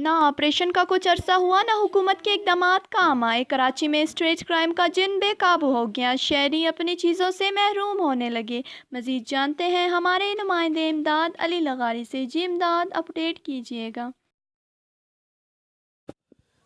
ना ऑपरेशन का कुछ अरसा हुआ ना हुकूमत के इकदामात काम आए। कराची में स्ट्रीट क्राइम का जिन बेकाबू हो गया, शहरी अपनी चीज़ों से महरूम होने लगे। मज़ीद जानते हैं हमारे नुमाइंदे इमदाद अली लगारी से। जी इमदाद, अपडेट कीजिएगा।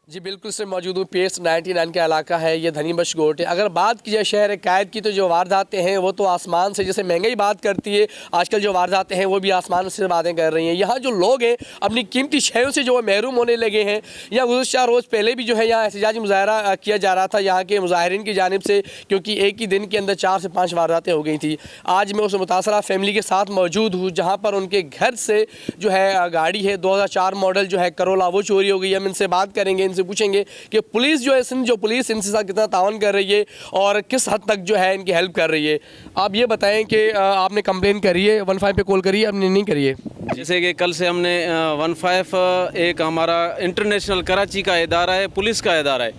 जी बिल्कुल से मौजूद हूँ। PS 99 का इलाका है, ये धनी बख्श गोट है। अगर बात की जाए शहर कैद की तो जो वारदातें हैं वो तो आसमान से, जैसे महंगाई बात करती है आजकल, जो वारदातें हैं वो भी आसमान से बातें कर रही हैं। यहाँ जो लोग हैं अपनी कीमती शहरों से जो महरूम होने लगे हैं। या गुज़श्ता रोज़ पहले भी जो है यहाँ एहतजाजी मुजाहरा किया जा रहा था यहाँ के मुजाहिरीन की जानिब से, क्योंकि एक ही दिन के अंदर 4 से 5 वारदातें हो गई थी। आज मैं उस मुतासरा फैमिली के साथ मौजूद हूँ जहाँ पर उनके घर से जो है गाड़ी है 2004 मॉडल जो है करोला, वो चोरी हो गई। हम इनसे बात करेंगे, इनसे पूछेंगे कि पुलिस जो है सिंध, जो पुलिस इनसे साथ कितना तावन कर रही है और किस हद तक जो है इनकी हेल्प कर रही है। आप ये बताएं कि आपने कंप्लेन करी है, 15 पे कॉल करी है, आपने नहीं करी है? जैसे कि कल से हमने 15 एक हमारा इंटरनेशनल कराची का इदारा है, पुलिस का इदारा है,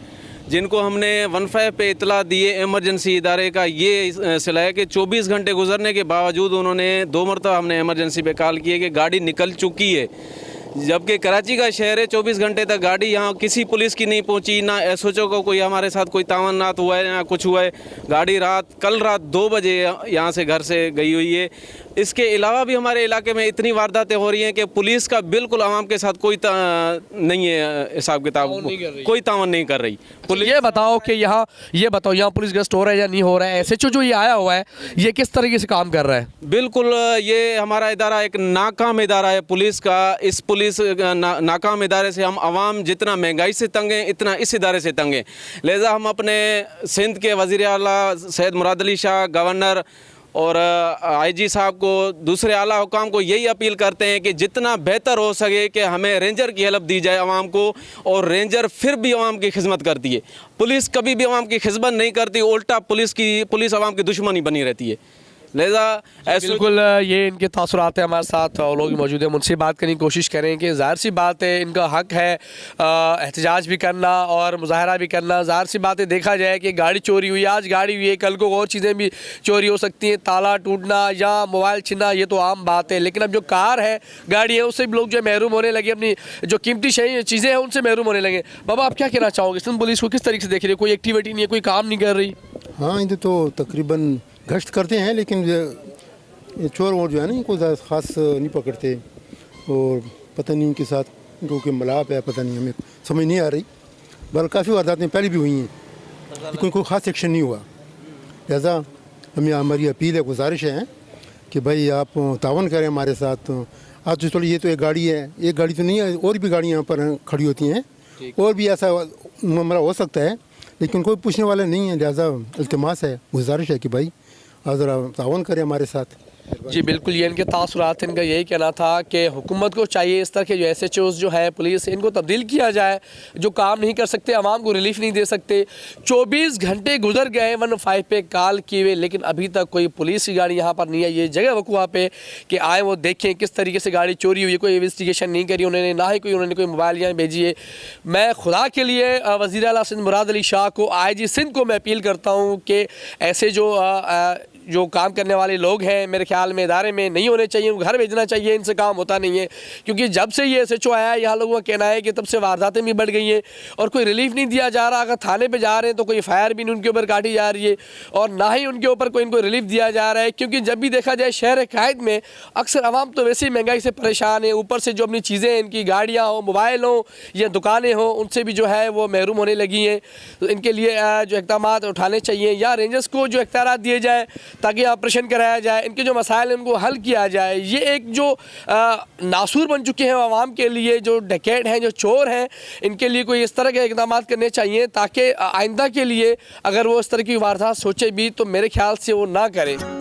जिनको हमने 15 पे इतला दिए इमरजेंसी इदारे का। ये सिला है कि 24 घंटे गुजरने के बावजूद उन्होंने 2 मरतबा हमने इमरजेंसी पे कॉल किए कि गाड़ी निकल चुकी है, जबकि कराची का शहर है। 24 घंटे तक गाड़ी यहाँ किसी पुलिस की नहीं पहुँची, ना SHO को कोई हमारे साथ कोई तावन्नात हुआ है ना कुछ हुआ है। गाड़ी कल रात 2 बजे यहाँ से घर से गई हुई है। इसके अलावा भी हमारे इलाके में इतनी वारदातें हो रही हैं कि पुलिस का बिल्कुल आवाम के साथ कोई नहीं है हिसाब किताब, कोई तावन नहीं कर रही पुलिस। ये बताओ कि यहाँ पुलिस गश्त हो रहा है या नहीं हो रहा है? SHO जो ये आया हुआ है ये किस तरीके से काम कर रहा है? बिल्कुल, ये हमारा इदारा एक नाकाम इदारा है पुलिस का। इस पुलिस नाकाम इदारे से हम आवाम जितना महंगाई से तंग हैं इतना इस इदारे से तंग हैं। लिहाजा हम अपने सिंध के वज़ीर आला सैयद मुराद अली शाह, गवर्नर और IG साहब को, दूसरे आला हुकाम को यही अपील करते हैं कि जितना बेहतर हो सके कि हमें रेंजर की हेल्प दी जाए आवाम को। और रेंजर फिर भी आवाम की खिदमत करती है, पुलिस कभी भी आवाम की खिदमत नहीं करती, उल्टा पुलिस आवाम की दुश्मनी बनी रहती है। लिहाजा बिल्कुल ये इनके तासुरात हैं। हमारे साथ लोग मौजूद हैं, मुझसे बात करने की कोशिश करें कि ज़ाहिर सी बात है इनका हक है एहतजाज भी करना और मुजाहरा भी करना। ज़ाहिर सी बात है देखा जाए कि गाड़ी चोरी हुई, आज गाड़ी हुई है, कल को और चीज़ें भी चोरी हो सकती हैं, ताला टूटना या मोबाइल छीनना, ये तो आम बात है। लेकिन अब जो कार है, गाड़ी है, उससे भी लोग जो महरूम होने लगे, अपनी जो कीमती चीज़ें हैं उनसे महरूम होने लगे। बाबा आप क्या कहना चाहोगे, सिंध पुलिस को किस तरीके से देख रही है? कोई एक्टिविटी नहीं है, कोई काम नहीं कर रही? हाँ, इधर तो तकरीबन गश्त करते हैं, लेकिन ये चोर वोर जो है ना इनको ख़ास नहीं पकड़ते। और पता नहीं उनके साथ इनको कोई मिलाप है, पता नहीं, हमें समझ नहीं आ रही। बल्कि काफ़ी वारदातें पहले भी हुई हैं लेकिन कोई ख़ास एक्शन नहीं हुआ। लिहाजा हमारी अपील है, गुजारिश है कि भाई आप तावन करें हमारे साथ। आज तो चलो ये तो एक गाड़ी है, एक गाड़ी तो नहीं है, और भी गाड़ियाँ यहाँ पर खड़ी होती हैं, और भी ऐसा मामला हो सकता है, लेकिन कोई पूछने वाला नहीं है। लिहाजा इल्तिमास है, गुजारिश है कि भाई आप ज़रा तावन करें हमारे साथ। जी बिल्कुल, ये इनके तासुरात, इनका यही कहना था कि हुकूमत को चाहिए इस तरह के जो SHOs जो है पुलिस, इनको तब्दील किया जाए। जो काम नहीं कर सकते, आवाम को रिलीफ नहीं दे सकते। 24 घंटे गुजर गए 15 पे कॉल किए हुए, लेकिन अभी तक कोई पुलिस की गाड़ी यहाँ पर नहीं है। ये जगह वकूआ पे कि आए वो देखें किस तरीके से गाड़ी चोरी हुई है। कोई इन्वेस्टिगेशन नहीं करी उन्होंने, ना ही उन्होंने कोई मोबाइल यहाँ भेजी है। मैं खुदा के लिए वज़ीर आला सिंध मुराद अली शाह को, IG सिंध को मैं अपील करता हूँ कि ऐसे जो काम करने वाले लोग हैं मेरे ख्याल में इदारे में नहीं होने चाहिए, घर भेजना चाहिए, इनसे काम होता नहीं है। क्योंकि जब से ये SHO आया है यहाँ लोगों का कहना है कि तब से वारदातें भी बढ़ गई हैं और कोई रिलीफ नहीं दिया जा रहा। अगर थाने पे जा रहे हैं तो कोई FIR भी नहीं उनके ऊपर काटी जा रही है और ना ही उनके ऊपर कोई इनको रिलीफ दिया जा रहा है। क्योंकि जब भी देखा जाए शहर कैद में अक्सर आवाम तो वैसे ही महंगाई से परेशान है, ऊपर से जो अपनी चीज़ें, इनकी गाड़ियाँ हो, मोबाइल हो या दुकानें हों, उनसे भी जो है वो महरूम होने लगी हैं। तो इनके लिए जो इक़दाम उठाने चाहिए, या रेंजर्स को जो इख्तियारात दिए जाए ताकि ऑपरेशन कराया जाए, इनके जो मसाइल हैं उनको हल किया जाए। ये एक जो नासूर बन चुके हैं आवाम के लिए, जो डकैत हैं, जो चोर हैं, इनके लिए कोई इस तरह के इक़दाम करने चाहिए ताकि आइंदा के लिए अगर वो इस तरह की वारदात सोचे भी तो मेरे ख्याल से वो ना करें।